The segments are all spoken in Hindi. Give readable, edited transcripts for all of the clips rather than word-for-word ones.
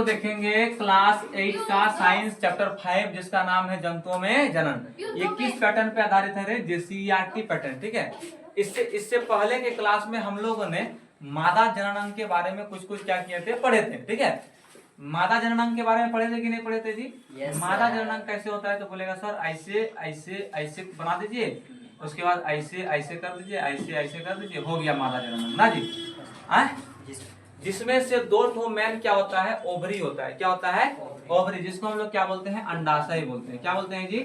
लोग देखेंगे क्लास 8 का साइंस चैप्टर 5 जिसका नाम है जंतुओं में जनन। ये किस पैटर्न पे आधारित है? JCERT pattern. ठीक है, इससे पहले के क्लास में हम लोगों ने मादा जननांग के बारे में कुछ कुछ क्या किए थे, पढ़े थे। ठीक है, मादा जननांग के बारे में पढ़े थे कि नहीं पढ़े थे जी? मादा जननांग कैसे होता है तो बोलेगा सर ऐसे ऐसे ऐसे बना दीजिए, उसके बाद ऐसे ऐसे कर दीजिए, ऐसे ऐसे कर दीजिए, हो गया मादा जननांग ना जी। जिसमें से दो ठो मैन क्या होता है, ओवरी होता है। क्या होता है? ओवरी, जिसको हम लोग क्या बोलते हैं, अंडाशय बोलते हैं। क्या बोलते हैं जी?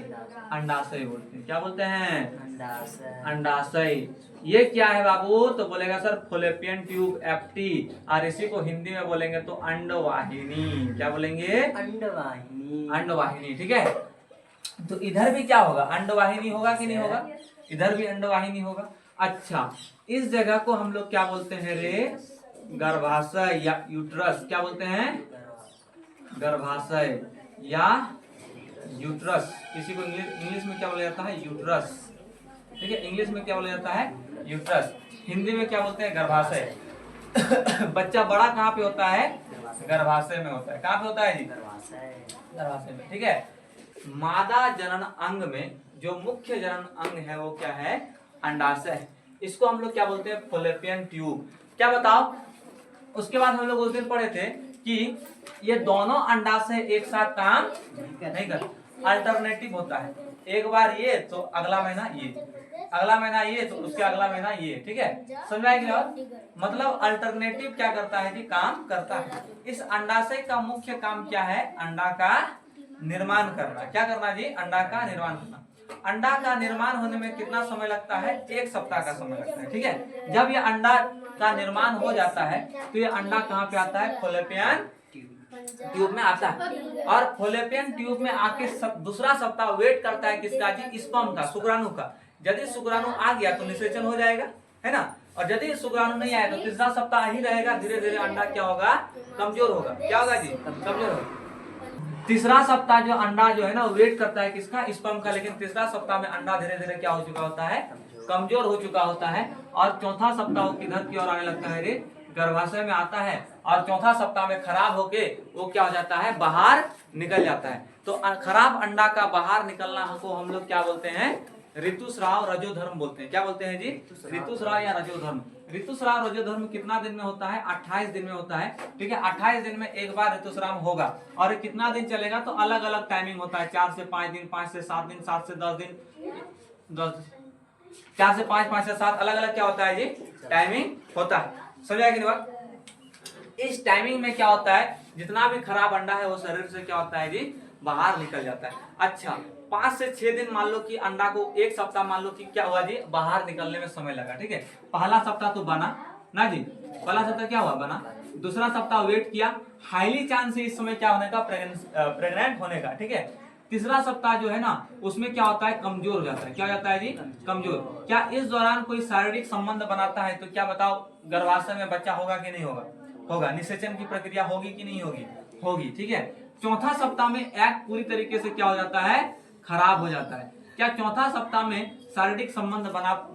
अंडाशय बोलते हैं। क्या बोलते हैं? अंडाशय। ये क्या है बाबू तो बोलेगा सर फॉलोपियन ट्यूब एफटी, और इसी को हिंदी में बोलेंगे तो अंडवाहिनी। क्या बोलेंगे? अंडवाहिनी। अंडवाहिनी। ठीक है, तो इधर भी क्या होगा, अंडवाहिनी होगा कि नहीं होगा? इधर भी अंडवाहिनी होगा। अच्छा, इस जगह को हम लोग क्या बोलते हैं रे? गर्भाशय या यूट्रस। क्या बोलते हैं? गर्भाशय या यूट्रस। किसी को इंग्लिश में क्या बोला जाता है? यूट्रस। ठीक है, इंग्लिश में क्या बोला जाता है? यूट्रस। हिंदी में क्या बोलते हैं? गर्भाशय। बच्चा बड़ा कहाँ पे होता है? गर्भाशय में होता है। कहाँ पे होता है जी? गर्भाशय में। ठीक है, मादा जनन अंग में जो मुख्य जनन अंग है वो क्या है? अंडाशय। इसको हम लोग क्या बोलते हैं? Fallopian tube. क्या बताओ, उसके बाद हम लोग उस दिन पढ़े थे कि ये दोनों अंडाशय एक साथ काम नहीं कर, अल्टरनेटिव होता है। एक बार ये तो अगला महीना ये, अगला महीना ये तो उसके अगला महीना ये। ठीक है, समझाए कि नहीं? मतलब अल्टरनेटिव क्या करता है जी? काम करता है। इस अंडाशय का मुख्य काम क्या है? अंडा का निर्माण करना। क्या करना जी? अंडा का निर्माण करना। अंडा का निर्माण होने में कितना समय लगता है? 1 सप्ताह का समय लगता है। ठीक है, जब ये अंडा का निर्माण हो जाता है तो ये अंडा कहाँ पे आता है? फॉलोपियन ट्यूब में आता है। और फॉलोपियन ट्यूब में आके दूसरा सप्ताह वेट करता है किसका जी? स्पर्म का, शुक्राणु का। यदि शुक्राणु आ गया तो निषेचन हो जाएगा, है ना। और यदि शुक्राणु नहीं आया तो तीसरा सप्ताह ही रहेगा। धीरे धीरे अंडा क्या होगा? कमजोर होगा। क्या होगा जी? कमजोर होगा। तीसरा सप्ताह जो अंडा जो है ना वेट करता है किसका? स्पर्म का। लेकिन तीसरा सप्ताह में अंडा धीरे धीरे क्या हो चुका होता है? कमजोर हो चुका होता है। और चौथा सप्ताह किधर की ओर आने लगता है रे? गर्भाशय में आता है। और चौथा सप्ताह में खराब होके वो क्या हो जाता है? बाहर निकल जाता है। तो खराब अंडा का बाहर निकलना को हम लोग क्या बोलते हैं? ऋतुस्राव रजोधर्म बोलते हैं। क्या बोलते हैं जी? ऋतुस्राव या रजोधर्म। ऋतुस्राव रजोधर्म कितना दिन में होता है? 28 दिन में होता है। ठीक है, 28 दिन में एक बार ऋतुस्राव होगा। और ये कितना दिन चलेगा तो अलग अलग टाइमिंग होता है। 4 से 5 दिन, 5 से 7 दिन, 7 से 10 दिन, 4 से 5, 5 से 7, अलग अलग क्या होता है जी? टाइमिंग होता है। समझा कि नहीं बात? इस टाइमिंग में क्या होता है? जितना भी खराब अंडा है वो शरीर से क्या होता है जी? बाहर निकल जाता है। अच्छा, 5 से 6 दिन मान लो कि अंडा को, 1 सप्ताह मान लो कि क्या हुआ जी? बाहर निकलने में समय लगा। ठीक है, पहला सप्ताह तो बना ना जी, पहला सप्ताह क्या हुआ? बना। दूसरा सप्ताह वेट किया, हाईली चांस है इस समय क्या होने का? प्रेग्नेंट होने का। ठीक है, तीसरा सप्ताह जो है ना उसमें क्या होता है? कमजोर हो जाता है। क्या हो जाता है जी? कमजोर। क्या इस दौरान कोई शारीरिक संबंध बनाता है तो क्या बताओ, गर्भाशय में बच्चा होगा कि नहीं होगा? होगा। निषेचन की प्रक्रिया होगी कि नहीं होगी? होगी। ठीक है, चौथा सप्ताह में एग पूरी तरीके से क्या हो जाता है? खराब हो जाता है। क्या चौथा सप्ताह में शारीरिक संबंध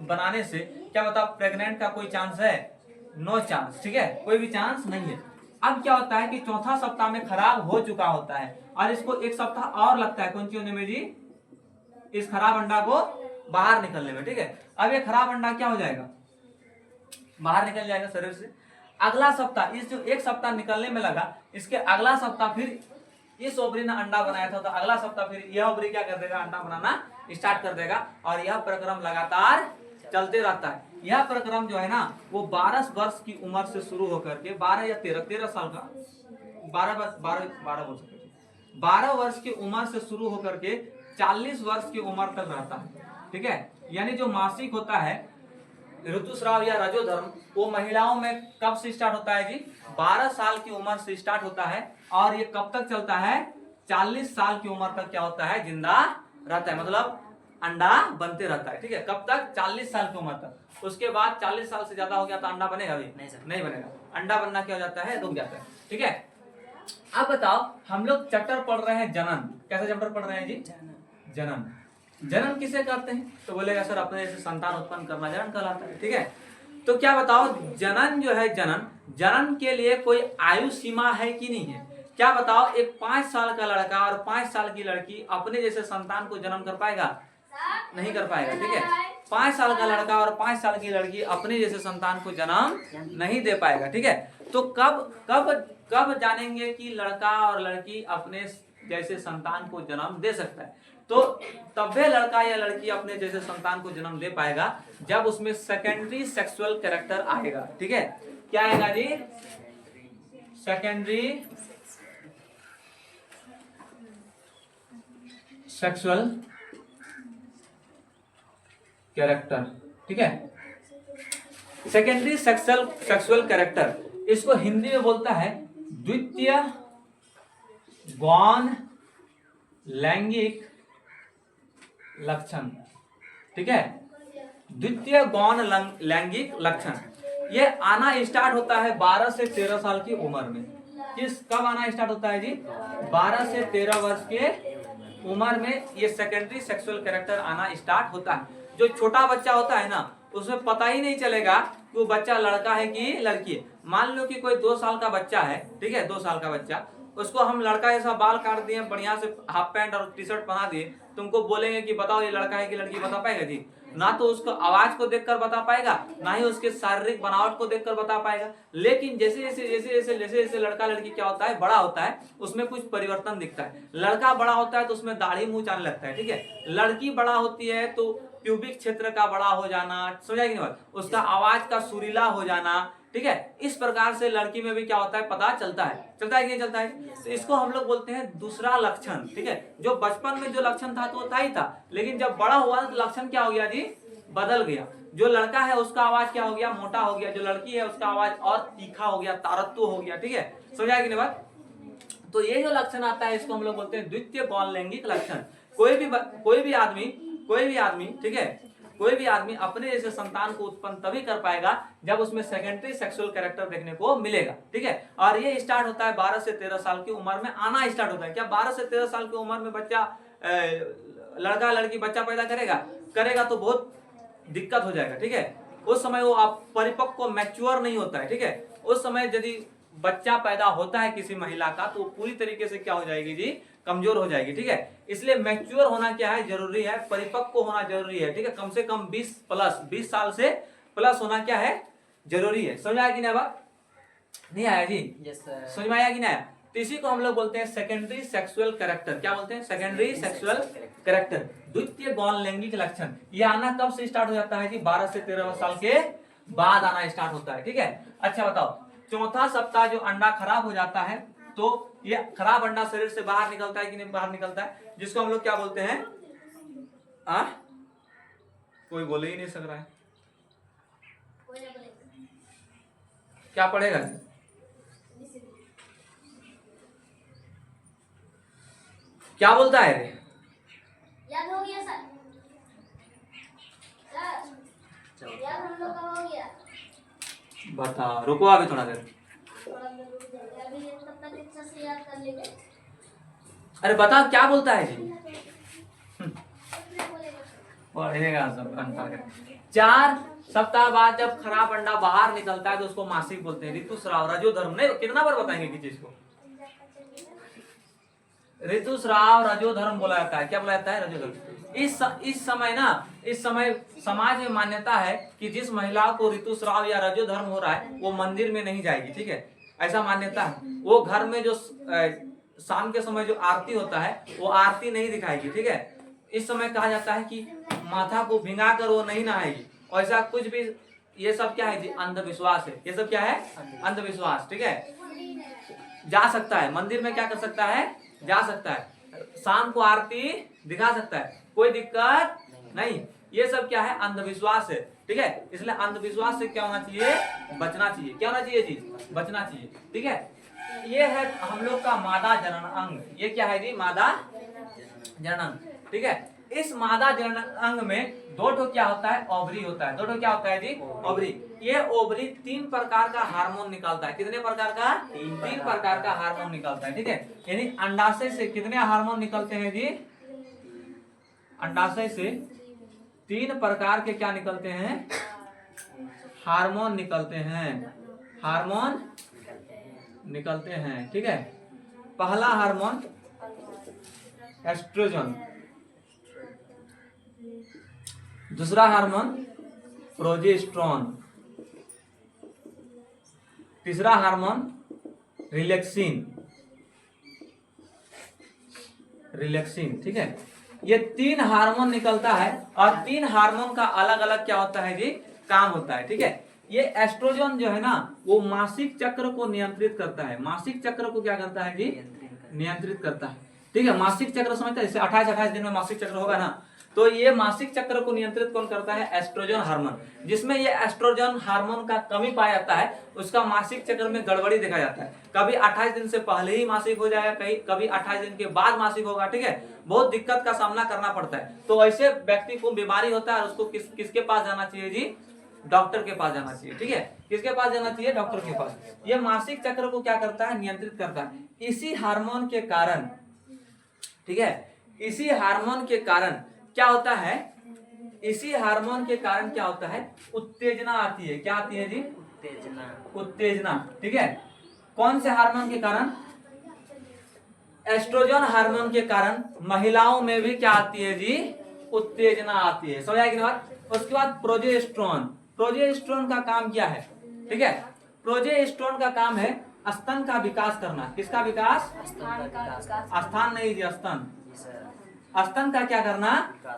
बनाने से क्या बताओ प्रेग्नेंट का कोई चांस है? No chance. ठीक है, कोई भी चांस नहीं है। अब क्या होता है कि चौथा सप्ताह में खराब हो चुका होता है और इसको 1 सप्ताह और लगता है। कौन सी होने में जी? इस खराब अंडा को बाहर निकलने में। ठीक है, अब ये खराब अंडा क्या हो जाएगा? बाहर निकल जाएगा शरीर से। अगला सप्ताह, इस जो 1 सप्ताह निकलने में लगा, इसके अगला सप्ताह फिर इस ओवरी ने अंडा बनाया था तो अगला सप्ताह फिर यह ओवरी क्या कर देगा? अंडा बनाना स्टार्ट कर देगा। और यह प्रक्रम लगातार चलते रहता है। यह प्रक्रम जो है ना वो 12 वर्ष की उम्र से शुरू होकर के 12 या 13 साल का, 12 बोल सकते, 12 वर्ष की उम्र से शुरू होकर के 40 वर्ष की उम्र तक रहता है। ठीक है, यानी जो मासिक होता है ऋतुस्राव या रजोधर्म वो महिलाओं में कब से स्टार्ट होता है जी? 12 साल की उम्र से स्टार्ट होता है। और ये कब तक चलता है? 40 साल की उम्र तक क्या होता है? जिंदा रहता है, मतलब अंडा बनते रहता है। ठीक है, कब तक? 40 साल की उम्र तक। उसके बाद 40 साल से ज्यादा हो गया तो अंडा बनेगा भी नहीं बनेगा। अंडा बनना क्या हो जाता है? रुक जाता है। ठीक है, अब बताओ हम लोग चैप्टर पढ़ रहे हैं जनन। कैसा चैप्टर पढ़ रहे हैं जी? जनन। जनन किसे कहते हैं तो बोलेगा सर अपने जैसे संतान उत्पन्न करना जनन कहलाता है। ठीक है, तो क्या बताओ जनन जो है, जनन के लिए कोई आयु सीमा है कि नहीं है? क्या बताओ, एक 5 साल का लड़का और 5 साल की लड़की अपने जैसे संतान को जन्म कर पाएगा? नहीं कर पाएगा, ठीक है। 5 साल का लड़का और 5 साल की लड़की अपने जैसे संतान को जन्म नहीं दे पाएगा, ठीक है। तो कब कब कब जानेंगे कि लड़का और लड़की अपने जैसे संतान को जन्म दे सकता है? तो तब वे लड़का या लड़की अपने जैसे संतान को जन्म दे पाएगा जब उसमें सेकेंडरी सेक्सुअल कैरेक्टर आएगा, ठीक है। क्या आएगा जी? सेकेंडरी सेक्सुअल कैरेक्टर, ठीक है। सेकेंडरी सेक्सुअल कैरेक्टर, इसको हिंदी में बोलता है द्वितीय गौण लैंगिक लक्षण, ठीक है। द्वितीय गौण लैंगिक लक्षण ये आना स्टार्ट होता है 12 से 13 साल की उम्र में। कब आना स्टार्ट होता है जी? 12 से 13 वर्ष के उम्र में ये सेकेंडरी सेक्सुअल कैरेक्टर आना स्टार्ट होता है। जो छोटा बच्चा होता है ना, उसमें पता ही नहीं चलेगा कि वो बच्चा लड़का है कि लड़की है। मान लो कि कोई 2 साल का बच्चा है, ठीक है, 2 साल का बच्चा, उसको हम लड़का जैसा बाल काट दिए, बढ़िया से हाफ पैंट और टी शर्ट पहना दिए, तुमको बोलेंगे कि बताओ ये लड़का है कि लड़की, बता पाएगा जी? ना तो उसको आवाज को देखकर बता पाएगा, ना ही उसके शारीरिक बनावट को देखकर बता पाएगा। लेकिन जैसे लड़का लड़की क्या होता है, बड़ा होता है, उसमें कुछ परिवर्तन दिखता है। लड़का बड़ा होता है तो उसमें दाढ़ी मुंह आने लगता है, ठीक है। लड़की बड़ा होती है तो प्यूबिक क्षेत्र का बड़ा हो जाना, समझा कि नहीं बात? उसका आवाज का सुरीला हो जाना, ठीक है। इस प्रकार से लड़की में भी क्या होता है पता चलता है कि नहीं चलता है? तो इसको हम लोग बोलते हैं दूसरा लक्षण, ठीक है। जो बचपन में जो लक्षण था तो वो था ही था, लेकिन जब बड़ा हुआ तो लक्षण क्या हो गया जी? बदल गया। जो लड़का है उसका आवाज क्या हो गया? मोटा हो गया। जो लड़की है उसका आवाज और तीखा हो गया, तारत्व हो गया, ठीक है। समझा कि नहीं बात? तो ये जो लक्षण आता है इसको हम लोग बोलते हैं द्वितीय गौण लैंगिक लक्षण। कोई भी आदमी, ठीक है, कोई भी आदमी अपने जैसे संतान को उत्पन्न तभी कर पाएगा जब उसमें सेकेंडरी सेक्सुअल कैरेक्टर देखने को मिलेगा, ठीक है। और ये स्टार्ट होता है 12 से 13 साल की उम्र में आना स्टार्ट होता है। क्या 12 से 13 साल की उम्र में बच्चा लड़का लड़की बच्चा पैदा करेगा तो बहुत दिक्कत हो जाएगा, ठीक है। उस समय वो आप परिपक्व मैच्योर नहीं होता है, ठीक है। उस समय यदि बच्चा पैदा होता है किसी महिला का तो पूरी तरीके से क्या हो जाएगी जी? कमजोर हो जाएगी, ठीक है। इसलिए मैच्योर होना क्या है? जरूरी है, परिपक्व होना जरूरी है, ठीक है। कम से कम 20 साल से प्लस होना क्या है? जरूरी है। समझ आया कि नहीं बात? नहीं आया जी? Yes sir. समझ में आया कि नहीं आया? तो इसी को हम लोग बोलते हैं सेकेंडरी सेक्सुअल कैरेक्टर। क्या बोलते हैं? सेकेंडरी सेक्सुअल कैरेक्टर, द्वितीय गौण लैंगिक लक्षण। ये आना कब से स्टार्ट हो जाता है जी? 12 से 13 साल के बाद आना स्टार्ट होता है, ठीक है। अच्छा बताओ, चौथा सप्ताह जो अंडा खराब हो जाता है तो ये खराब अंडा शरीर से बाहर निकलता है कि नहीं बाहर निकलता है? जिसको हम लोग क्या बोलते हैं? कोई बोले ही नहीं सक रहा है, क्या पढ़ेगा? क्या बोलता है रे? याद हो गया सर, याद हम लोग का हो गया। बता, रुको अभी थोड़ा देर। अभी तब तक अच्छा से याद कर लेंगे। अरे बता क्या बोलता है जी? पढ़ेगा सब अंतर कर। 4 सप्ताह बाद जब खराब अंडा बाहर निकलता है तो उसको मासिक बोलते हैं। ऋतुस्राव, रजोधर्म। नहीं, कितना बार बताएंगे किसी चीज को? ऋतुस्राव, रजोधर्म बोला जाता है। क्या बोला जाता है? रजोधर्म। इस समय समाज में मान्यता है कि जिस महिला को ऋतुस्राव या रजोधर्म हो रहा है वो मंदिर में नहीं जाएगी, ठीक है। ऐसा मान्यता है। वो घर में जो शाम के समय जो आरती होता है वो आरती नहीं दिखाएगी, ठीक है। इस समय कहा जाता है कि माथा को भिंगा कर वो नहीं नहाएगी। ऐसा कुछ भी, ये सब क्या है जी? अंधविश्वास है। ये सब क्या है? अंधविश्वास, ठीक है। जा सकता है मंदिर में, क्या कर सकता है? जा सकता है, शाम को आरती दिखा सकता है, कोई दिक्कत नहीं। ये सब क्या है? अंधविश्वास है, ठीक है। इसलिए अंधविश्वास से क्या होना चाहिए? बचना चाहिए। क्या होना चाहिए जी? बचना चाहिए, ठीक है। ये है हम लोग का मादा जनन अंग। ये क्या है जी? मादा जनन अंग, ठीक है। इस मादा जनन अंग में 2 क्या होता है? ओवरी होता है। 2 क्या होता है जी? ओवरी। ये ओवरी 3 प्रकार का हार्मोन निकालता है। कितने प्रकार का? 3 प्रकार का हार्मोन निकालता है, ठीक है। यानी अंडाशय से कितने हार्मोन निकलते हैं जी? अंडाशय से 3 प्रकार के क्या निकलते हैं? हार्मोन निकलते हैं। हार्मोन निकलते हैं, ठीक है। पहला हार्मोन एस्ट्रोजन, दूसरा हार्मोन प्रोजेस्टेरोन, तीसरा हार्मोन रिलैक्सिन, ठीक है। ये 3 हार्मोन निकलता है और 3 हार्मोन का अलग अलग क्या होता है जी, काम होता है, ठीक है। ये एस्ट्रोजन जो है ना वो मासिक चक्र को नियंत्रित करता है, मासिक चक्र को क्या करता है जी, नियंत्रित करता है, ठीक है। मासिक चक्र समझते हैं, जैसे 28 दिन में मासिक चक्र होगा ना, तो ये मासिक चक्र को नियंत्रित कौन करता है, एस्ट्रोजन हार्मोन। जिसमें ये एस्ट्रोजन हार्मोन का कमी पाया जाता है उसका मासिक चक्र में गड़बड़ी देखा जाता है। कभी 28 दिन से पहले ही मासिक हो जाएगा, कभी 28 दिन के बाद मासिक होगा, ठीक है। बहुत दिक्कत का सामना करना पड़ता है। तो ऐसे व्यक्ति को बीमारी होता है, उसको किसके पास जाना चाहिए जी, डॉक्टर के पास जाना चाहिए, ठीक है। किसके पास जाना चाहिए, डॉक्टर के पास। ये मासिक चक्र को क्या करता है, नियंत्रित करता है। इसी हार्मोन के कारण, ठीक है, इसी हार्मोन के कारण क्या होता है, इसी हार्मोन के कारण क्या होता है, उत्तेजना आती है। क्या आती है जी, उत्तेजना, ठीक है। कौन से हार्मोन के कारण, एस्ट्रोजन हार्मोन के कारण महिलाओं में भी क्या आती है जी, उत्तेजना आती है। समझ आएगी ना बात। उसके बाद प्रोजेस्टेरोन, प्रोजेस्टेरोन का काम क्या है, ठीक है। प्रोजेस्टेरोन का काम है स्तन का विकास करना। किसका विकास, स्थान नहीं जी, स्तन, स्तन का क्या करना,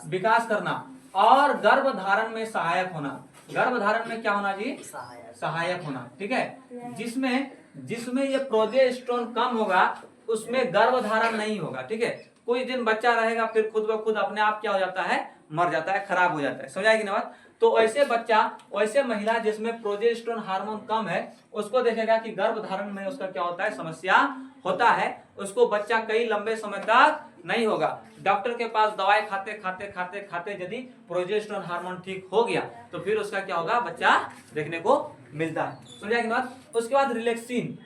विकास करना, और गर्भधारण में सहायक होना। गर्भधारण में क्या होना जी, सहायक होना, ठीक है। जिसमें ये प्रोजेस्टेरोन कम होगा उसमें गर्भधारण नहीं होगा, ठीक है। कुछ दिन बच्चा रहेगा फिर खुद ब खुद अपने आप क्या हो जाता है, मर जाता है, खराब हो जाता है। समझाएगी ना बात। तो ऐसे बच्चा, वैसे महिला जिसमें प्रोजेस्टेरोन हार्मोन कम है उसको देखेगा कि गर्भधारण में उसका क्या होता है, समस्या होता है। उसको बच्चा कई लंबे समय तक नहीं होगा। डॉक्टर के पास दवाई खाते खाते खाते खाते यदि प्रोजेस्टेरोन हार्मोन ठीक हो गया तो फिर उसका क्या होगा, बच्चा देखने को मिलता है। समझाएगी ना बात। उसके बाद रिलैक्सिन,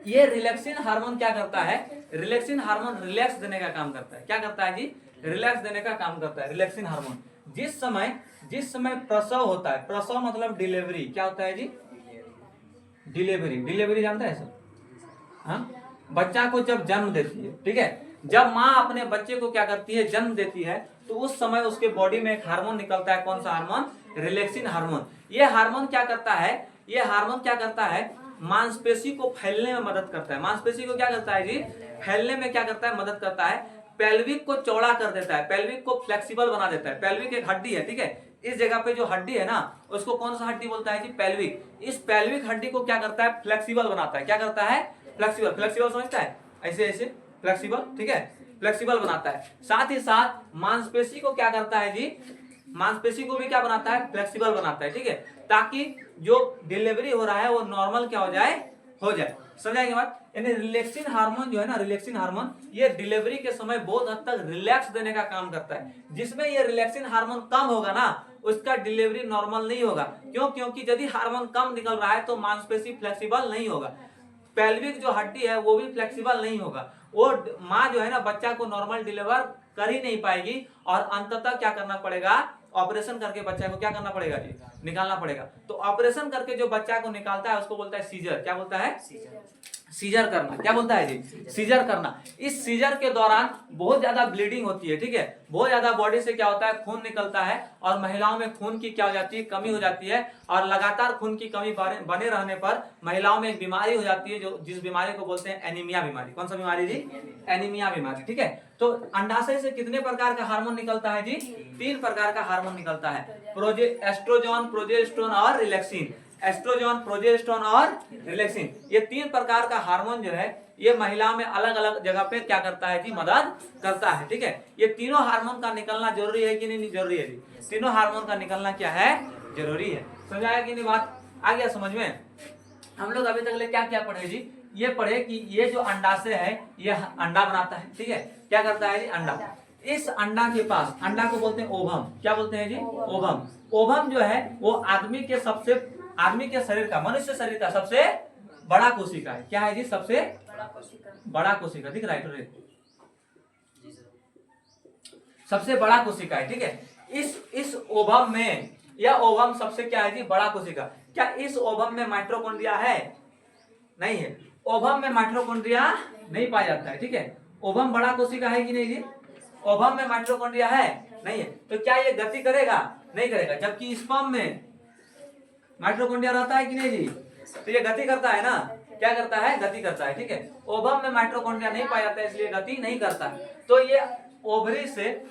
ये रिलैक्सिन हार्मोन क्या करता है, रिलैक्सिन हार्मोन रिलैक्स देने का काम करता है। क्या करता है जी, रिलैक्स देने का काम करता है रिलैक्सिन हार्मोन। जिस समय प्रसव होता है, प्रसव मतलब डिलीवरी, क्या होता है जी, डिलीवरी जानता है सर, हाँ, बच्चा को जब जन्म देती है, ठीक है। जब माँ अपने बच्चे को क्या करती है, जन्म देती है, तो उस समय उसके बॉडी में एक हार्मोन निकलता है। कौन सा हार्मोन, रिलैक्सिन हार्मोन। ये हार्मोन क्या करता है, ये हार्मोन क्या करता है, मांसपेशी को फैलने में मदद करता है। मांसपेशी को क्या करता है जी, फैलने में क्या करता है, मदद करता है। पेल्विक को चौड़ा कर देता है, पेल्विक को फ्लेक्सिबल बना देता है। पेल्विक एक हड्डी है, ठीक है। इस जगह पे जो हड्डी है ना उसको कौन सा हड्डी बोलता है जी, पेल्विक। इस पेल्विक हड्डी को क्या करता है, फ्लेक्सिबल बनाता है। क्या करता है, फ्लेक्सिबल, फ्लेक्सिबल समझता है, ऐसे ऐसे फ्लेक्सिबल, ठीक है, फ्लेक्सिबल बनाता है। साथ ही साथ मांसपेशी को क्या करता है जी, मांसपेशी को भी क्या बनाता है, फ्लेक्सिबल बनाता है, ठीक है, ताकि जो डिलीवरी हो रहा है वो नॉर्मल क्या हो जाए। समझाएंगे बात। यानी रिलैक्सिन हार्मोन जो है ना, रिलैक्सिन हार्मोन ये डिलीवरी के समय बहुत हद तक रिलैक्स देने का काम करता है। जिसमें ये रिलैक्सिन हार्मोन कम होगा ना उसका डिलीवरी नॉर्मल नहीं होगा। क्यों, क्योंकि यदि हार्मोन कम निकल रहा है तो मांसपेशी फ्लेक्सिबल नहीं होगा, पेल्विक जो हड्डी है वो भी फ्लेक्सिबल नहीं होगा। वो माँ जो है ना बच्चा को नॉर्मल डिलीवर कर ही नहीं पाएगी और अंततः क्या करना पड़ेगा, ऑपरेशन करके बच्चा को क्या करना पड़ेगा जी, निकालना पड़ेगा। तो ऑपरेशन करके जो बच्चा को निकालता है उसको बोलता है सीजर। क्या बोलता है, सीजर करना। क्या बोलता है जी, सीजर करना। इस सीजर के दौरान बहुत ज्यादा ब्लीडिंग होती है, ठीक है, बहुत ज्यादा बॉडी से क्या होता है, खून निकलता है और महिलाओं में खून की क्या हो जाती है, कमी हो जाती है। और लगातार खून की कमी बने रहने पर महिलाओं में एक बीमारी हो जाती है जो जिस बीमारी को बोलते हैं एनीमिया बीमारी। कौन सा बीमारी जी, एनीमिया बीमारी, ठीक है। तो अंडाशय से कितने प्रकार का हार्मोन निकलता है जी, 3 प्रकार का हार्मोन निकलता है, एस्ट्रोजन, प्रोजेस्टेरोन और रिलैक्सिन। एस्ट्रोजन, प्रोजेस्टेरोन और रिलैक्सिन, ये 3 प्रकार का हार्मोन जो है ये महिला में अलग अलग जगह पे क्या करता है जी, मदद करता है, ठीक है। ये तीनों हार्मोन का निकलना जरूरी है कि नहीं जरूरी है जी, तीनों हार्मोन का निकलना क्या है, जरूरी है। समझाया कि नहीं बात, आ गया समझ में। हम लोग अभी तक क्या क्या पढ़े जी, ये पढ़े कि ये जो अंडाशय है ये अंडा बनाता है, ठीक है। क्या करता है जी, अंडा। इस अंडा के पास, अंडा को बोलते हैं ओवम। क्या बोलते हैं जी, ओवम। ओवम जो है वो आदमी के शरीर का, मनुष्य शरीर का सबसे बड़ा कोशिका है। क्या है जी, सबसे बड़ा कोशिका, दिख रहा है, सबसे बड़ा कोशिका है, ठीक है। इस ओवम में, यह ओवम सबसे क्या है जी, बड़ा कोशिका। क्या इस ओवम में माइटोकॉन्ड्रिया है, नहीं है। ओवम में माइटोकॉन्ड्रिया नहीं पाया जाता है, ठीक है। ओवम बड़ा कोशिका है कि नहीं जी? ओवम में माइटोकॉन्ड्रिया है नहीं है, तो क्या ये गति करेगा? नहीं करेगा। जबकि स्पर्म में माइटोकॉन्ड्रिया रहता है कि नहीं जी? तो ये गति करता है ना, क्या करता है? गति करता है, ठीक है। ओवम में माइटोकॉन्ड्रिया नहीं पाया जाता है, इसलिए गति नहीं करता है। तो ये ओवरी से,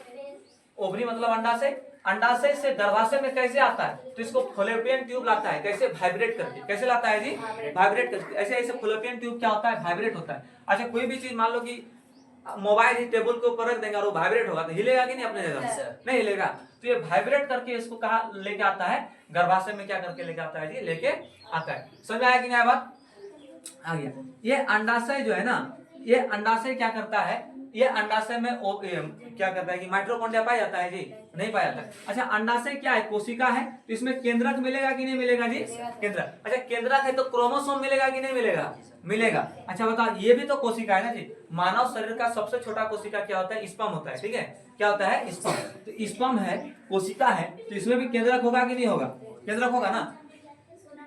ओवरी मतलब अंडाशय, अंडाशय से गर्भाशय में कैसे आता है? तो इसको फॉलोपियन ट्यूब लाता है। कैसे? वाइब्रेट करके। कैसे लाता है जी? वाइब्रेट करके। ऐसे ऐसे फॉलोपियन ट्यूब क्या होता है? वाइब्रेट होता है। अच्छा, कोई भी चीज मान लो कि मोबाइल ही टेबल के ऊपर रख देंगे और वो वाइब्रेट होगा, तो हिलेगा कि नहीं अपने जगह? नहीं हिलेगा। तो ये वाइब्रेट करके इसको कहाँ लेके आता है? गर्भाशय में क्या करके लेके आता है जी? लेके आता है। समझ आया कि नहीं बात? आ गया। ये अंडाशय जो है ना, ये अंडाशय क्या करता है? ये अंडाशय में क्या करता है कि माइटोकॉन्ड्रिया पाया जाता है जी? नहीं पाया जाता है। अच्छा, अंडाशय क्या है? कोशिका है, तो इसमें केंद्रक मिलेगा कि नहीं मिलेगा जी? केंद्रक। अच्छा, केंद्रक है तो क्रोमोसोम मिलेगा कि नहीं मिलेगा? मिलेगा। अच्छा बताओ, ये भी तो कोशिका है ना जी। मानव शरीर का सबसे छोटा कोशिका क्या होता है? स्पर्म होता है, ठीक है। क्या होता है? स्पर्म। तो स्पर्म है, कोशिका है, तो इसमें भी केंद्रक होगा कि नहीं होगा? केंद्रक होगा ना।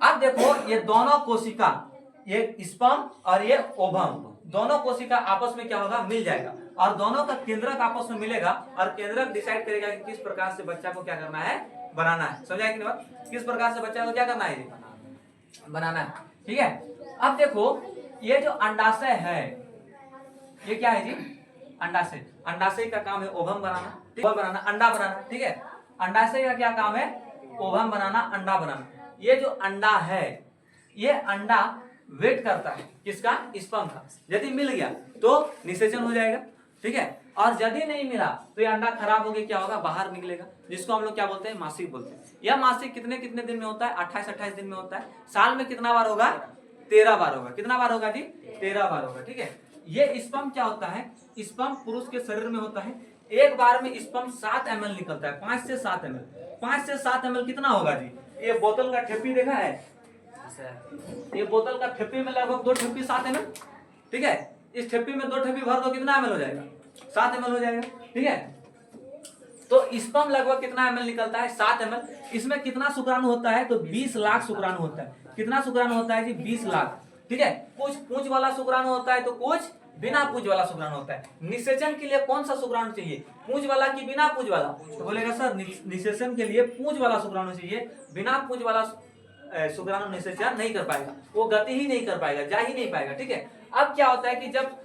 अब देखो, ये दोनों कोशिका, ये स्पर्म और ये ओवम, दोनों कोशिका आपस में क्या होगा? मिल जाएगा, और दोनों का केंद्रक आपस में मिलेगा, और केंद्रक डिसाइड करेगा कि किस प्रकार से बच्चा को क्या करना है? बनाना है। समझा कि नहीं बात? किस प्रकार से बच्चा को क्या करना है? बनाना है, ठीक है। अब देखो, ये जो अंडाशय है, ये क्या है जी? अंडाशय। अंडाशय का काम है ओवम बनाना, ओवम बनाना, अंडा बनाना, ठीक है। अंडाशय का क्या काम है? ओवम बनाना, अंडा बनाना। ये जो अंडा है, ये अंडा वेट करता है किसका? स्पर्म का। यदि मिल गया तो निषेचन हो जाएगा, ठीक है। और यदि नहीं मिला तो ये अंडा खराब हो गया, क्या होगा? बाहर निकलेगा, जिसको हम लोग क्या बोलते हैं? मासिक बोलते हैं। यह मासिक कितने कितने दिन में होता है? 28-28 दिन में होता है। साल में कितना बार होगा? 13 बार होगा। कितना बार होगा जी? 13 बार होगा, ठीक है। ये स्पर्म क्या होता है? स्पर्म पुरुष के शरीर में होता है। एक बार में स्पर्म 7 ml निकलता है, 5 से 7 ml। 5 से 7 ml कितना होगा जी? ये बोतल का ठेपी देखा है? ये बोतल का ठेपी में लगभग 2 ठेपी 7 ml, ठीक है। इस ठेपी में 2 ठेपी भर दो, कितना ml हो जाएगा? 7 ml हो जाएगा, ठीक है। तो स्पर्म लगभग कितना ml निकलता है? 7 ml। इसमें कितना शुक्राणु होता है? तो 20 लाख शुक्राणु होता है। कितना शुक्राणु होता है जी? 20 लाख, ठीक है। कुछ पूंछ वाला शुक्राणु होता है, तो कुछ बिना पूंछ वाला शुक्राणु होता है। निषेचन के लिए कौन सा शुक्राणु चाहिए? पूंछ वाला कि बिना पूंछ वाला? तो बोलेगा सर निषेचन के लिए पूंछ वाला शुक्राणु चाहिए, बिना पूंछ वाला शुक्राणु निषेचन नहीं कर पाएगा, वो गति ही नहीं कर पाएगा, जा ही नहीं पाएगा, ठीक है। अब क्या होता है कि जब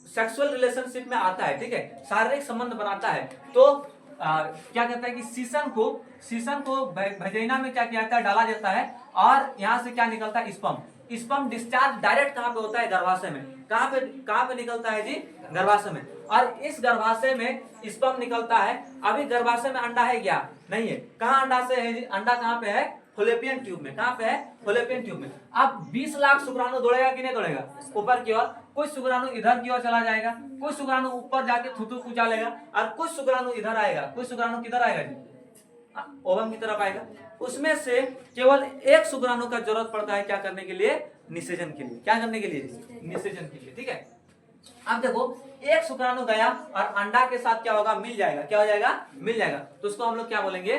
सेक्सुअल रिलेशनशिप में आता है, ठीक है, शारीरिक संबंध बनाता है, तो क्या कहता है कि सीसन को वजाइना में क्या किया जाता है? डाला जाता है, और यहाँ से क्या निकलता है? स्पर्म। स्पर्म डिस्चार्ज डायरेक्ट कहाँ पे होता है? गर्भाशय में। कहाँ पे निकलता है जी? गर्भाशय में। और इस गर्भाशय में स्पर्म निकलता है। अभी गर्भाशय में अंडा है क्या? नहीं है। कहाँ अंडाशय है जी? अंडा कहाँ पे है? फॉलोपियन ट्यूब में। कहाँ पे है? फॉलोपियन ट्यूब में। अब 20 लाख शुक्राणु दौड़ेगा कि नहीं दौड़ेगा? ऊपर की ओर। कुछ शुक्राणु इधर की ओर चला जाएगा, कुछ शुक्राणु ऊपर जाके थूथू कुचा लेगा, और कुछ शुक्राणु इधर आएगा। कुछ शुक्राणु किधर आएगा जी? ओवम की तरफ आएगा। उसमें से केवल एक शुक्राणु का जरूरत पड़ता है क्या करने के लिए? निषेचन के लिए। क्या करने के लिए? निषेचन के लिए, ठीक है। अब देखो, एक शुक्राणु गया और अंडा के साथ क्या होगा? मिल जाएगा। क्या हो जाएगा? मिल जाएगा। तो उसको हम लोग क्या बोलेंगे?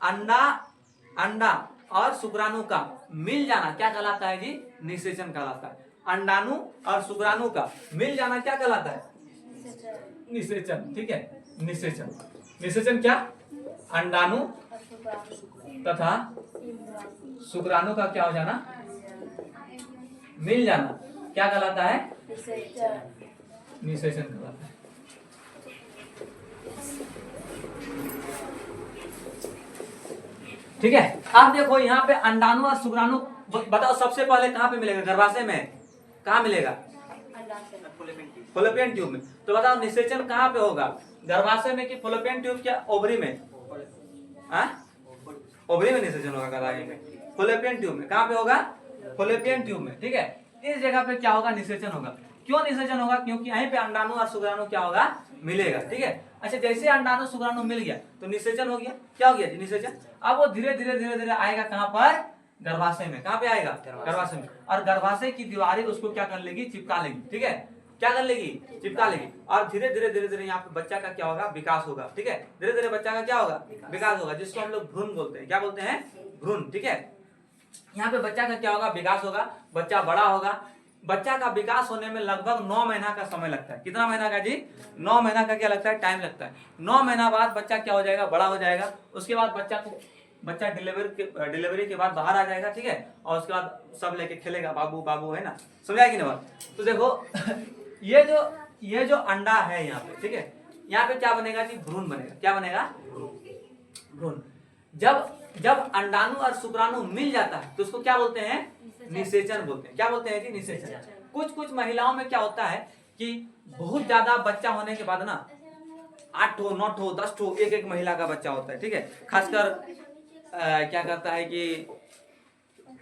अंडा और शुक्राणु का मिल जाना क्या कहलाता है जी? निषेचन कहलाता है। अंडाणु और शुक्राणु का मिल जाना क्या कहलाता है? निषेचन, ठीक है। निषेचन। निषेचन क्या? अंडाणु तथा शुक्राणु का क्या हो जाना? मिल जाना क्या कहलाता है? निषेचन कहलाता है। ठीक है। अब देखो यहाँ पे अंडाणु और शुक्राणु, बताओ सबसे पहले कहाँ पे मिलेगा? गर्भाशय में। कहाँ मिलेगा? फॉलोपियन ट्यूब में। तो बताओ निषेचन कहाँ पे होगा? गर्भाशय में कि फॉलोपियन ट्यूब क्या ओवरी में? ओवरी में निषेचन होगा गर्भाशय में। फॉलोपियन ट्यूब में कहाँ पे होगा? फॉलोपियन ट्यूब में, ठीक है। इस जगह पे क्या होगा? निषेचन होगा। क्यों निषेचन होगा? क्योंकि यहीं पे अंडाणु और शुक्राणु क्या होगा? मिलेगा, ठीक है। अच्छा, जैसे अंडाणु शुक्राणु मिल गया तो निषेचन हो गया। क्या हो गया जी? निषेचन। अब वो धीरे धीरे आएगा कहाँ पर? गर्भाशय में। कहाँ पे आएगा? गर्भाशय में। और गर्भाशय की दीवारें उसको क्या कर लेगी? चिपका लेगी, ठीक है। क्या कर लेगी? चिपका लेगी। और धीरे धीरे यहाँ पे बच्चा का क्या होगा? विकास होगा, ठीक है। धीरे धीरे बच्चा का क्या होगा? विकास होगा, जिसको हम लोग भ्रूण बोलते हैं। क्या बोलते हैं? भ्रूण, ठीक है। यहाँ पे बच्चा का क्या होगा? विकास होगा, बच्चा बड़ा होगा। बच्चा का विकास होने में लगभग 9 महीना का समय लगता है। कितना महीना का जी? 9 महीना का क्या लगता है? टाइम लगता है। 9 महीना बाद बच्चा क्या हो जाएगा? बड़ा हो जाएगा। उसके बाद बच्चा डिलीवरी के बाद बाहर आ जाएगा, ठीक है, और उसके बाद सब लेके खेलेगा, बाबू बाबू, है ना, समझ आएगी ना बात? तो देखो ये जो अंडा है यहाँ पे, ठीक है, यहाँ पे क्या बनेगा जी? भ्रूण बनेगा। क्या बनेगा? भ्रूण। जब अंडाणु और शुक्राणु मिल जाता है तो उसको क्या बोलते हैं? निषेचन बोलते हैं। क्या बोलते हैं जी? निषेचन। कुछ महिलाओं में क्या होता है कि बहुत ज्यादा बच्चा होने के बाद ना 8 ठो 9 ठो 10 ठो एक महिला का बच्चा होता है, ठीक है। खासकर क्या करता है कि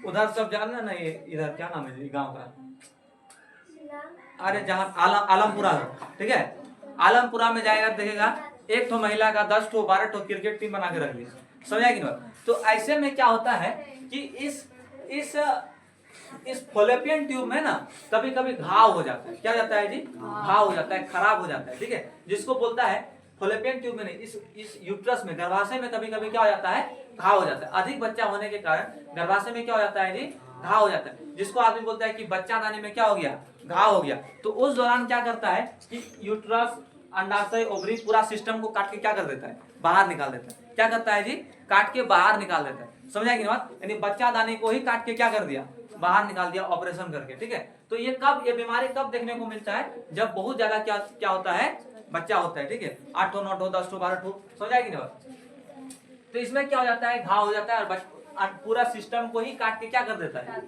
उधर सब जानना ना, ये इधर क्या नाम है गांव का? अरे जहाँ आलमपुरा है, ठीक है, आलमपुरा में जाएगा देखेगा 1 ठो महिला का 10 ठो 12 ठो क्रिकेट टीम बना के रख लिया। समझा कि नहीं? तो ऐसे में क्या होता है कि इस फॉलोपियन ट्यूब में ना कभी कभी घाव हो जाता है। क्या जाता है जी? घाव हो जाता है, खराब हो जाता है, ठीक है, जिसको बोलता है फॉलोपियन ट्यूब में नहीं, इस यूट्रस में, गर्भाशय में कभी कभी क्या हो जाता है? घाव हो जाता है। अधिक बच्चा होने के कारण गर्भाशय में क्या हो जाता है जी? घाव हो जाता है, जिसको आदमी बोलता है कि बच्चा दाने में क्या हो गया? घाव हो गया। तो उस दौरान क्या करता है कि यूट्रस, अंडाशय, ओवरी, पूरा सिस्टम को काट के क्या कर देता है? बाहर निकाल देता है। क्या करता है जी? काट के बाहर निकाल देता है। समझा कि नहीं बात? यानी बच्चा दाने को ही काट के क्या कर दिया? बाहर निकाल दिया, ऑपरेशन करके, ठीक है। तो ये बीमारी कब देखने को मिलता है? जब बहुत ज्यादा क्या होता है? बच्चा होता है, ठीक है, 8 ठो 9 ठो 10 ठो 12 ठो। समझा कि नहीं बात? तो इसमें क्या हो जाता है? घाव हो जाता है और पूरा सिस्टम को ही काट के क्या कर देता है?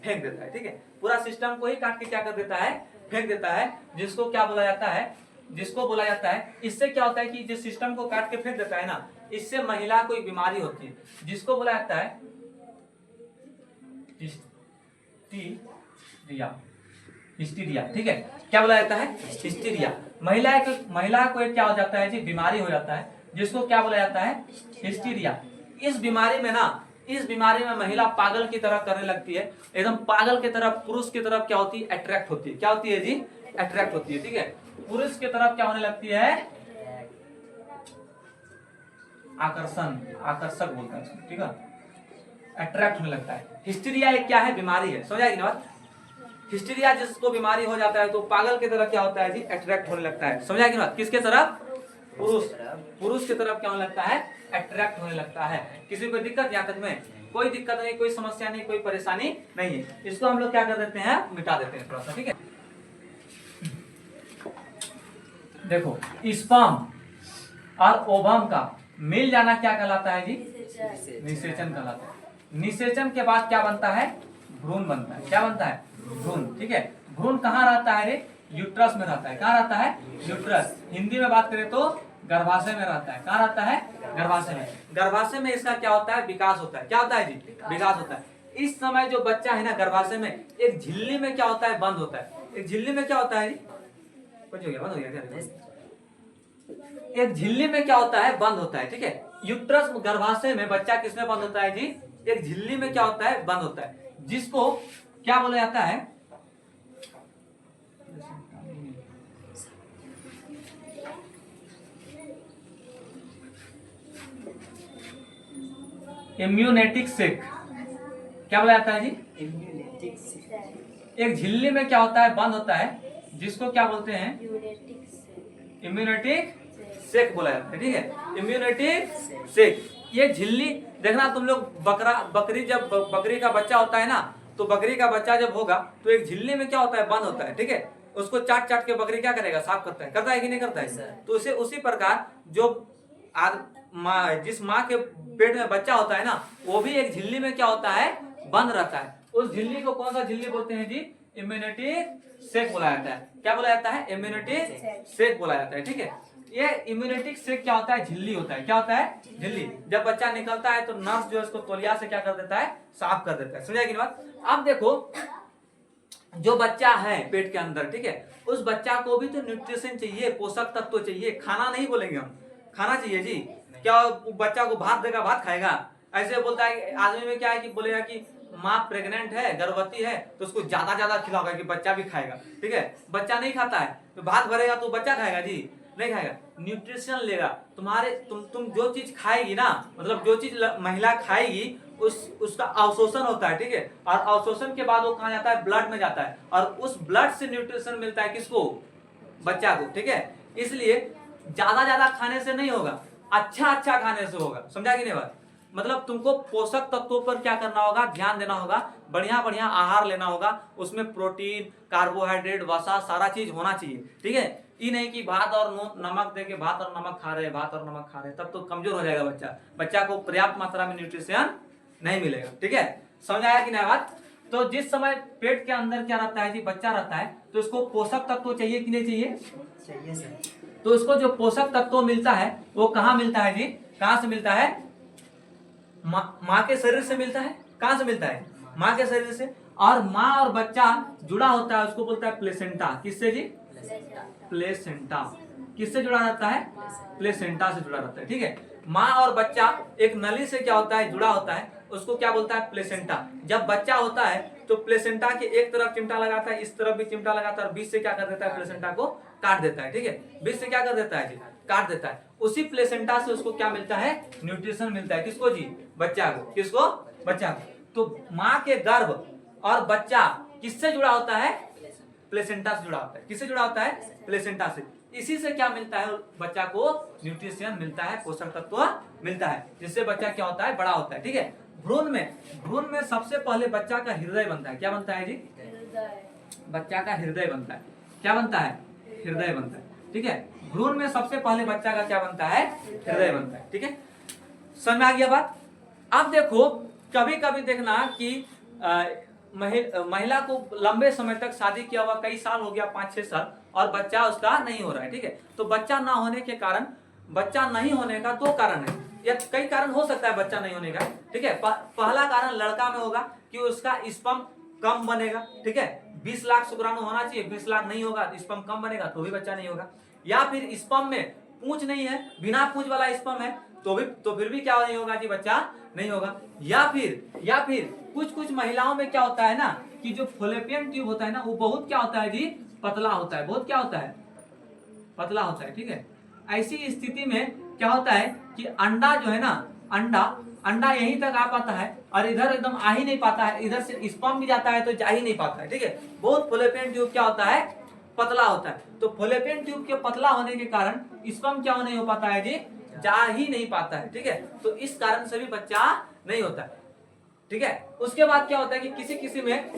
फेंक देता है, ठीक है, पूरा सिस्टम को ही काट के क्या कर देता है? फेंक देता है, जिसको क्या बोला जाता है? इससे क्या होता है कि जिस सिस्टम को काट के फेंक देता है ना, इससे महिला को एक बीमारी होती है जिसको बोला जाता है हिस्टीरिया, ठीक है। क्या बोला जाता है? हिस्टीरिया। महिला को एक क्या हो जाता है जी? बीमारी हो जाता है, जिसको क्या बोला जाता है? हिस्टीरिया। इस बीमारी में महिला पागल की तरह करने लगती है, एकदम पागल की तरह पुरुष की तरफ क्या होती है? अट्रैक्ट होती है। क्या होती है जी? अट्रैक्ट होती है, ठीक है, पुरुष की तरफ क्या होने लगती है? आकर्षक बोलता है इसको, ठीक है, अट्रैक्ट होने लगता है। हिस्टीरिया एक क्या है? बीमारी है। समझ आएगी ना बात? हिस्टीरिया जिसको बीमारी हो जाता है तो पागल की तरफ क्या होता है जी? अट्रैक्ट होने लगता है। समझ आएगी ना बात? किसके तरफ? पुरुष की तरफ क्या होने लगता है? अट्रैक्ट होने लगता है। किसी को दिक्कत? यहाँ तक में कोई दिक्कत नहीं, कोई समस्या नहीं, कोई परेशानी नहीं है। इसको हम लोग क्या कर देते हैं? मिटा देते हैं थोड़ा सा, ठीक है। देखो, स्पर्म और ओवम का मिल जाना क्या कहलाता है जी? निषेचन कहलाता है। निषेचन के बाद क्या बनता है? भ्रूण बनता है। क्या बनता है? भ्रूण, ठीक है। भ्रूण कहाँ रहता है रे? यूट्रस में रहता है। कहाँ रहता है? यूट्रस। हिंदी में बात करें तो गर्भाशय में रहता है। कहाँ रहता है? गर्भाशय में। गर्भाशय में इसका क्या होता है? विकास होता है। क्या होता है जी? विकास होता है। इस समय जो बच्चा है ना गर्भाशय में, एक झिल्ली में क्या होता है? बंद होता है। एक झिल्ली में क्या होता है जी? कुछ हो गया, बंद हो गया क्या? एक झिल्ली में क्या होता है? बंद होता है, ठीक है। यूट्रस गर्भाशय में बच्चा किसमें बंद होता है जी? एक झिल्ली में क्या होता है? बंद होता है, जिसको क्या बोला जाता है? इम्यूनेटिक सेक। क्या बोला जाता है जी? इम्यूनेटिक सेक। एक झिल्ली में क्या होता है? बंद होता है, जिसको क्या बोलते हैं? इम्यूनेटिक सेक बोला जाता है, ठीक है, इम्यूनेटिक सेक। ये झिल्ली देखना तुम लोग, बकरी का बच्चा होता है ना, तो बकरी का बच्चा जब होगा तो एक झिल्ली में क्या होता है? बंद होता है, ठीक है। उसको चाट के बकरी क्या करेगा? साफ करता है कि नहीं करता है? तो उसे उसी प्रकार जो जिस माँ के पेट में बच्चा होता है ना, वो भी एक झिल्ली में क्या होता है? बंद रहता है। उस झिल्ली को कौन सा झिल्ली बोलते हैं जी? इम्यूनेटिक सेक बोला जाता है। क्या बोला जाता है? इम्यूनेटिक सेक बोला जाता है, ठीक है। ये इम्यूनेटिक सेक क्या होता है? झिल्ली होता है। क्या होता है? झिल्ली। जब बच्चा निकलता है तो नर्स जो है उसको तौलिया से क्या कर देता है? साफ कर देता है। समझा कि नहीं बात? अब देखो, जो बच्चा है पेट के अंदर, ठीक है, उस बच्चा को भी तो न्यूट्रिशन चाहिए, पोषक तत्व चाहिए। खाना नहीं बोलेंगे हम, खाना चाहिए जी। क्या बच्चा को भात देगा, भात खाएगा? ऐसे बोलता है आदमी में क्या है कि बोलेगा कि माँ प्रेग्नेंट है, गर्भवती है, तो उसको ज्यादा खिलाओगे कि बच्चा भी खाएगा, ठीक है। बच्चा नहीं खाता है तो भात भरेगा तो बच्चा खाएगा जी? नहीं खाएगा। न्यूट्रिशन लेगा। तुम जो चीज खाएगी ना, मतलब जो चीज महिला खाएगी उसका अवशोषण होता है, ठीक है, और अवशोषण के बाद वो कहाँ जाता है, ब्लड में जाता है, और उस ब्लड से न्यूट्रिशन मिलता है किसको, बच्चा को, ठीक है। इसलिए ज्यादा खाने से नहीं होगा, अच्छा खाने से होगा, समझा कि नहीं बात। मतलब तुमको पोषक तत्वों पर क्या करना होगा, ध्यान देना होगा, बढ़िया आहार लेना होगा, उसमें प्रोटीन, कार्बोहाइड्रेट, वसा, सारा चीज होना चाहिए, ठीक है। ये नहीं कि भात और नमक दे के भात और नमक खा रहे, तब तो कमजोर हो जाएगा बच्चा को पर्याप्त मात्रा में न्यूट्रिशन नहीं मिलेगा, ठीक है। समझ आया कि नहीं बात। तो जिस समय पेट के अंदर क्या रहता है जी, बच्चा रहता है, तो उसको पोषक तत्व चाहिए कि नहीं चाहिए सर। तो उसको जो पोषक तत्व मिलता है वो कहाँ मिलता है जी, कहाँ से मिलता है, माँ के शरीर से मिलता है। कहाँ से मिलता है, माँ के शरीर से। और माँ और बच्चा जुड़ा होता है, उसको बोलता है प्लेसेंटा। किससे जी, प्लेसेंटा। किससे जुड़ा रहता है, प्लेसेंटा से जुड़ा रहता है, ठीक है। माँ और बच्चा एक नली से क्या होता है, जुड़ा होता है, उसको क्या बोलता है, प्लेसेंटा। जब बच्चा होता है तो प्लेसेंटा के एक तरफ चिमटा लगाता है, इस तरफ भी चिमटा लगाता है, और बीच से क्या कर देता है, प्लेसेंटा को काट देता है, ठीक है। बीच से क्या कर देता है जी, काट देता है। उसी प्लेसेंटा से उसको क्या मिलता है, न्यूट्रिशन मिलता है। किसको जी, बच्चा को। किसको, बच्चा को। तो माँ के गर्भ और बच्चा किससे जुड़ा होता है, प्लेसेंटा से जुड़ा होता है। किससे जुड़ा होता है, प्लेसेंटा से। इसी से क्या मिलता है, बच्चा को न्यूट्रिशन मिलता है, पोषक तत्व मिलता है, जिससे बच्चा क्या होता है, बड़ा होता है, ठीक है। भ्रूण में सबसे पहले बच्चा का हृदय बनता है। क्या बनता है जी, बच्चा का हृदय बनता है। क्या बनता है, हृदय बनता है, ठीक है। भ्रूण में सबसे पहले बच्चा का क्या बनता है, हृदय बनता है, ठीक है। समझ में आ गया बात। अब देखो, कभी कभी देखना कि महिला को लंबे समय तक शादी किया हुआ, कई साल हो गया, 5-6 साल, और बच्चा उसका नहीं हो रहा है, ठीक है। तो बच्चा ना होने के कारण, बच्चा नहीं होने का 2 कारण है, या कई कारण हो सकता है बच्चा नहीं होने का, ठीक है। पहला कारण लड़का में होगा कि उसका स्पर्म कम बनेगा, ठीक है। 20 लाख शुक्राणु होना चाहिए, 20 लाख नहीं होगा, स्पर्म कम बनेगा तो भी बच्चा नहीं होगा। या फिर स्पर्म में पूंछ नहीं है, बिना पूंछ वाला स्पर्म है, तो फिर भी क्या नहीं होगा जी, बच्चा नहीं होगा। या फिर कुछ महिलाओं में क्या होता है ना, कि जो फॉलोपियन ट्यूब होता है ना, वो बहुत क्या होता है जी, पतला होता है, बहुत क्या होता है, पतला होता है, ठीक है। ऐसी स्थिति में क्या होता है कि अंडा जो है ना, अंडा यहीं तक आ पाता है, और इधर एकदम आ ही नहीं पाता है, इधर से स्पर्म भी जाता है तो जा ही नहीं पाता है, ठीक है। बहुत फॉलोपियन ट्यूब क्या होता है, पतला होता है। तो फॉलोपियन ट्यूब के पतला होने के कारण स्पर्म क्या नहीं हो पाता है जी, जा ही नहीं पाता है, ठीक है। तो इस कारण से भी बच्चा नहीं होता है, ठीक है। उसके बाद क्या होता है कि किसी में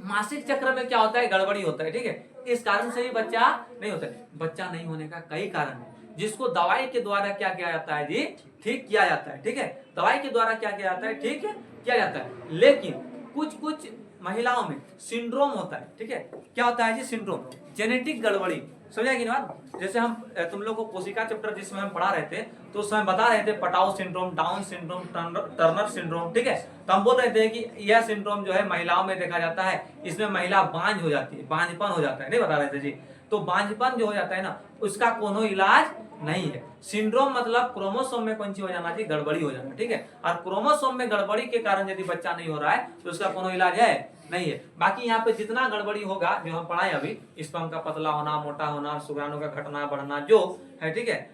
मासिक चक्र में क्या होता है, गड़बड़ी होता है, ठीक है। इस कारण से भी बच्चा नहीं होता है। बच्चा नहीं होने का कई कारण है, जिसको दवाई के द्वारा क्या किया जाता है जी, ठीक किया जाता है, ठीक है। दवाई के द्वारा क्या किया जाता है, ठीक किया जाता है। लेकिन कुछ महिलाओं में सिंड्रोम होता है, ठीक है। क्या होता है जी, सिंड्रोम, जेनेटिक गड़बड़ी। समझा कि नहीं। जैसे हम तुम लोग को कोशिका चैप्टर जिसमें हम पढ़ा रहे थे, तो उसमें बता रहे थे Patau syndrome, down syndrome, Turner syndrome, ठीक है। तो हम बोल रहे थे कि यह सिंड्रोम जो है महिलाओं में देखा जाता है, इसमें महिला बांझ हो जाती है, बांझपन हो जाता है, नहीं बता रहे थे जी। तो बांझपन जो हो जाता है ना, उसका कोनो इलाज नहीं है। सिंड्रोम मतलब क्रोमोसोम में कौन सी हो जाना चाहिए, गड़बड़ी हो जाना, ठीक है। और क्रोमोसोम में गड़बड़ी के कारण यदि बच्चा नहीं हो रहा है तो उसका कोनो इलाज है नहीं है। बाकी यहाँ पे जितना गड़बड़ी होगा जो हम पढ़ाए अभी, स्पर्म का पतला होना, मोटा होना, शुक्राणु का घटना बढ़ना जो है, ठीक है,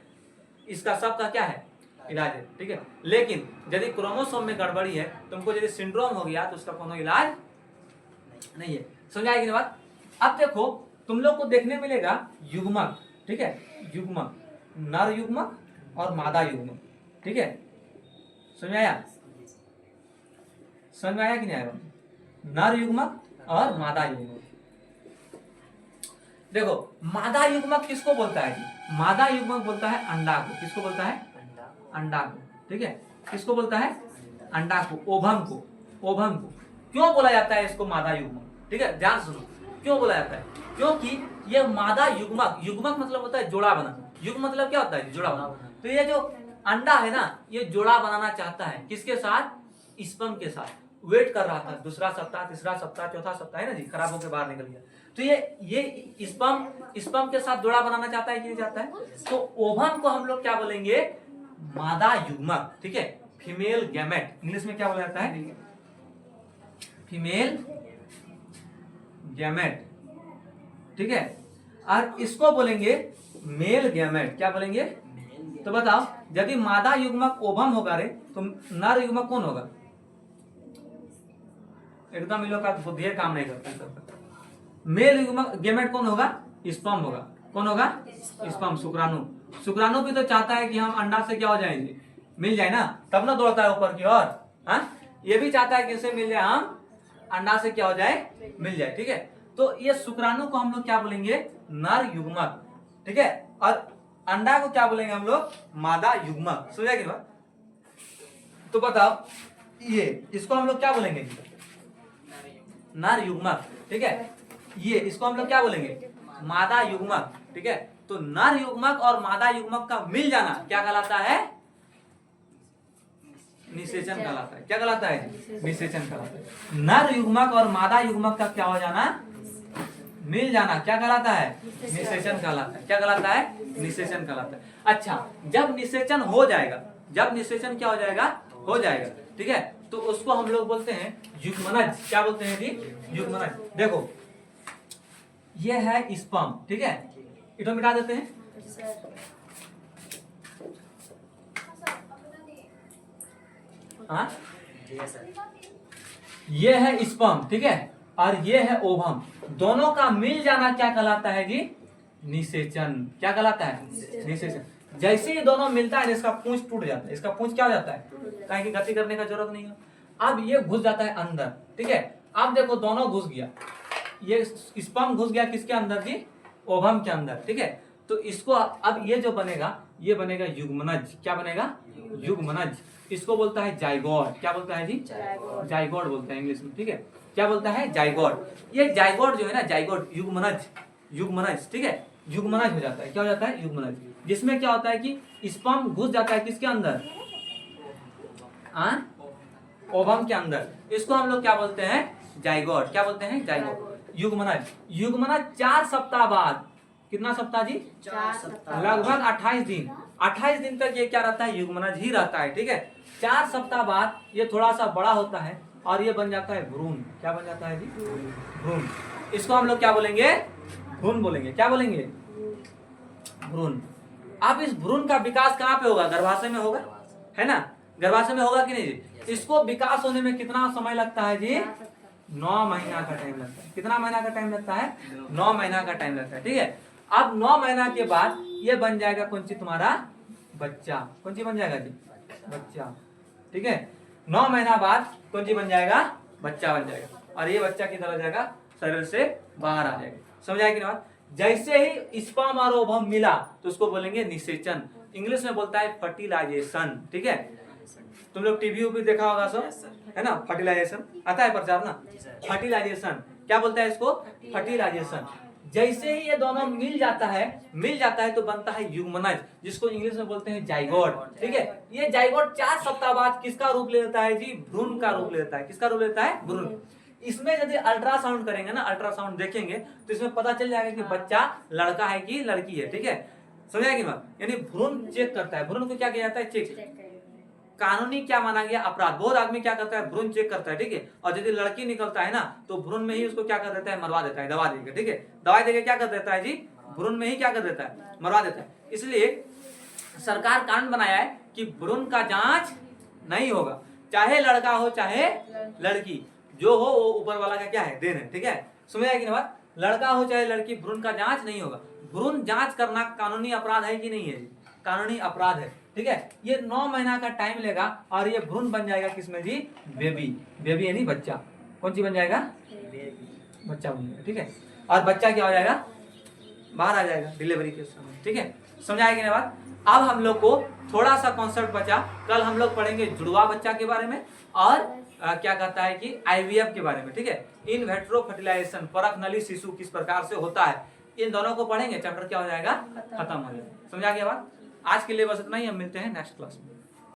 इसका सब का क्या है, इलाज है, ठीक है। लेकिन यदि क्रोमोसोम में गड़बड़ी है, तुमको यदि सिंड्रोम हो गया तो उसका कोनो इलाज नहीं है। समझाएगी ना बात। अब देखो, तुम लोग को देखने मिलेगा युग्मक, ठीक है, युग्मक, नर युग्मक और मादा युग्मक, ठीक है। समझ में आया, समझ में आया कि नहीं आया, नर युग्मक और मादा युग्मक। देखो, मादा युग्मक किसको बोलता है जी, मादा युग्मक बोलता है अंडा को। किसको बोलता है, अंडा को, ठीक है। किसको बोलता है, अंडा को, ओभम को, ओभम को। क्यों बोला जाता है इसको मादा युग्मक, ठीक है, ध्यान सुनो, क्यों बोला जाता है, क्योंकि ये मादा युग्मक, युग्मक मतलब होता है जोड़ा बनाना, युग्म मतलब क्या होता है, जोड़ा बनाना। तो ये जो अंडा है ना, ये जोड़ा बनाना चाहता है, किसके साथ, स्पर्म के साथ। वेट कर रहा था, दूसरा सप्ताह, तीसरा सप्ताह, चौथा सप्ताह है ना जी, खराब होकर बाहर निकल गया। तो ये स्पर्म के साथ जोड़ा बनाना चाहता है कि नहीं चाहता है। तो ओवम को हम लोग क्या बोलेंगे, मादा युग्मक, ठीक है, फीमेल गैमेट। इंग्लिश में क्या बोला जाता है, फीमेल गैमेट, ठीक है। और इसको बोलेंगे मेल गैमेट। क्या बोलेंगे, तो बताओ, यदि मादा युग्मक ओवम होगा रे, तो नर युग्मक कौन होगा, एकदम इन लोग का बुद्धि काम नहीं करता है। मेल युग्मक गेमेट कौन होगा? स्पर्म होगा। कौन होगा? स्पर्म, शुक्राणु। शुक्राणु भी तो चाहता है कि हम अंडा से क्या हो जाएंगे, मिल जाए ना, तब ना दौड़ता है ऊपर की ओर। हाँ, ये भी चाहता है कि इसे मिल जाए, हम अंडा से क्या हो जाए, मिल जाए। ठीक है, तो ये शुक्राणु को हम लोग क्या बोलेंगे? नर युग्मक। ठीक है, और अंडा को क्या बोलेंगे हम लोग? मादा युग्मक। समझा कि बात? तो बताओ ये इसको हम लोग क्या बोलेंगे? नर युग्मक। ठीक है, ये इसको हम लोग क्या बोलेंगे? मादा युग्मक। ठीक है, तो नर युग्मक और मादा युग्मक का मिल जाना क्या कहलाता है? निषेचन कहलाता है। क्या कहलाता है? निषेचन कहलाता है। नर युग्मक और मादा युग्मक का क्या हो जाना? मिल जाना क्या कहलाता है? निषेचन कहलाता है। क्या कहलाता है? निषेचन कहलाता है। अच्छा, जब निषेचन हो जाएगा, जब निषेचन क्या हो जाएगा? हो जाएगा। ठीक है, तो उसको हम लोग बोलते हैं युग्मनज। क्या बोलते हैं जी? युग्मनज। देखो ये है स्पर्म। ठीक है, इनको मिटा देते हैं। हाँ, ये है स्पर्म। ठीक है, और ये है ओवम। दोनों का मिल जाना क्या कहलाता है जी? निषेचन। क्या कहलाता है? निषेचन। जैसे ही दोनों मिलता है इसका पूंछ टूट जाता है। इसका पूंछ क्या हो जाता है? कहीं की गति करने का जरूरत नहीं है। अब ये घुस जाता है अंदर। ठीक है, अब देखो दोनों घुस गया। ये स्पर्म घुस गया किसके अंदर जी? ओवम के अंदर। ठीक है, तो इसको अब ये जो बनेगा, ये बनेगा युग्मनज। क्या बनेगा? युग्मनज। इसको बोलता है जाइगोट। क्या बोलता है जी? जाइगोट बोलता है इंग्लिश में। ठीक है, क्या बोलता है? जाइगोट। ये जाइगोट जो है ना, जाइगोट युग्मनज, युग्मनज। ठीक है, युग्मनज हो जाता है। क्या हो जाता है? युग्मनज। जिसमें क्या होता है कि स्पर्म घुस जाता है किसके अंदर? ओवम के अंदर। इसको हम लोग क्या बोलते हैं? जाइगोट। क्या बोलते हैं? जाइगोट। युग्मनज। युग्मनज 4 सप्ताह बाद, कितना सप्ताह जी? 4 सप्ताह। लगभग 28 दिन। 28 दिन तक ये क्या रहता है? युग्मनज ही रहता है। ठीक है, 4 सप्ताह बाद ये थोड़ा सा बड़ा होता है और ये बन जाता है भ्रूण। क्या बन जाता है जी? भ्रूण। इसको हम लोग क्या बोलेंगे? भ्रूण बोलेंगे। क्या बोलेंगे? भ्रूण। अब इस भ्रूण का विकास कहाँ पे होगा? गर्भाशय में होगा, है ना? गर्भाशय में होगा कि नहीं जी? इसको विकास होने में कितना समय लगता है जी? 9 महीना का टाइम लगता है। कितना महीना का टाइम लगता है? 9 महीना का टाइम लगता है। ठीक है, अब 9 महीना के बाद ये बन जाएगा कौन सी? तुम्हारा बच्चा। कौन सी बन जाएगा जी? बच्चा। ठीक है, 9 महीना बाद कौन सी बन जाएगा? बच्चा बन जाएगा। और ये बच्चा किधर हो जाएगा? शरीर से बाहर आ जाएगा। समझ आएगी ना बात? जैसे ही स्पर्म और ओवम मिला तो उसको बोलेंगे निषेचन। इंग्लिश में बोलता है फर्टिलाइजेशन। ठीक है, तुम लोग टीवी भी देखा होगा सब, है ना? फर्टिलाइजेशन आता है प्रचार ना, फर्टिलाइजेशन। क्या बोलता है इसको? फर्टिलाइजेशन। जैसे ही ये दोनों मिल जाता है तो बनता है युग्मनज, जिसको इंग्लिश में बोलते हैं जाइगोट। ठीक है, ये जाइगोट 4 सप्ताह बाद किसका रूप ले लेता है जी? भ्रूण का रूप ले लेता है। किसका रूप लेता है? भ्रूण। इसमें यदि अल्ट्रासाउंड करेंगे ना, अल्ट्रासाउंड देखेंगे तो इसमें पता चल जाएगा कि बच्चा लड़का है कि लड़की है। ठीक है, समझाएगी बात? यानी भ्रूण चेक करता है। भ्रूण को क्या किया जाता है? चेक। कानूनी क्या माना गया? अपराध। बहुत आदमी क्या करता है? भ्रूण चेक करता है। ठीक है, और यदि लड़की निकलता है ना तो भ्रूण में ही उसको क्या कर देता है? मरवा देता है, दवा देकर। ठीक है, दवाई देकर क्या कर देता है जी? भ्रूण में ही क्या कर देता है? मरवा देता है। इसलिए सरकार कानून बनाया है कि भ्रूण का जांच नहीं होगा, चाहे लड़का हो चाहे लड़की, जो हो वो ऊपर वाला का क्या है? देन है। ठीक है, समझ आएगी ना बात? लड़का हो चाहे लड़की, भ्रूण का जांच नहीं होगा। भ्रूण जांच करना कानूनी अपराध है कि नहीं है? कानूनी अपराध है। ठीक है, ये 9 महीना का टाइम लेगा और ये भ्रूण बन जाएगा किसमें जी? बेबी। बेबी यानी बच्चा। कौन सी बन जाएगा? बच्चा बन जाएगा। ठीक है, और बच्चा क्या हो जाएगा? बाहर आ जाएगा डिलीवरी के समय। ठीक है, समझाएगी ना बात? अब हम लोग को थोड़ा सा कॉन्सेप्ट बचा। कल हम लोग पढ़ेंगे जुड़वा बच्चा के बारे में और क्या कहता है कि आईवीएफ के बारे में। ठीक है, इन वेट्रो फर्टिलाइजेशन, परख नली शिशु किस प्रकार से होता है, इन दोनों को पढ़ेंगे। चैप्टर क्या हो जाएगा? खत्म हो जाएगा। समझा गया बात? आज के लिए बस इतना ही। हम मिलते हैं नेक्स्ट क्लास में।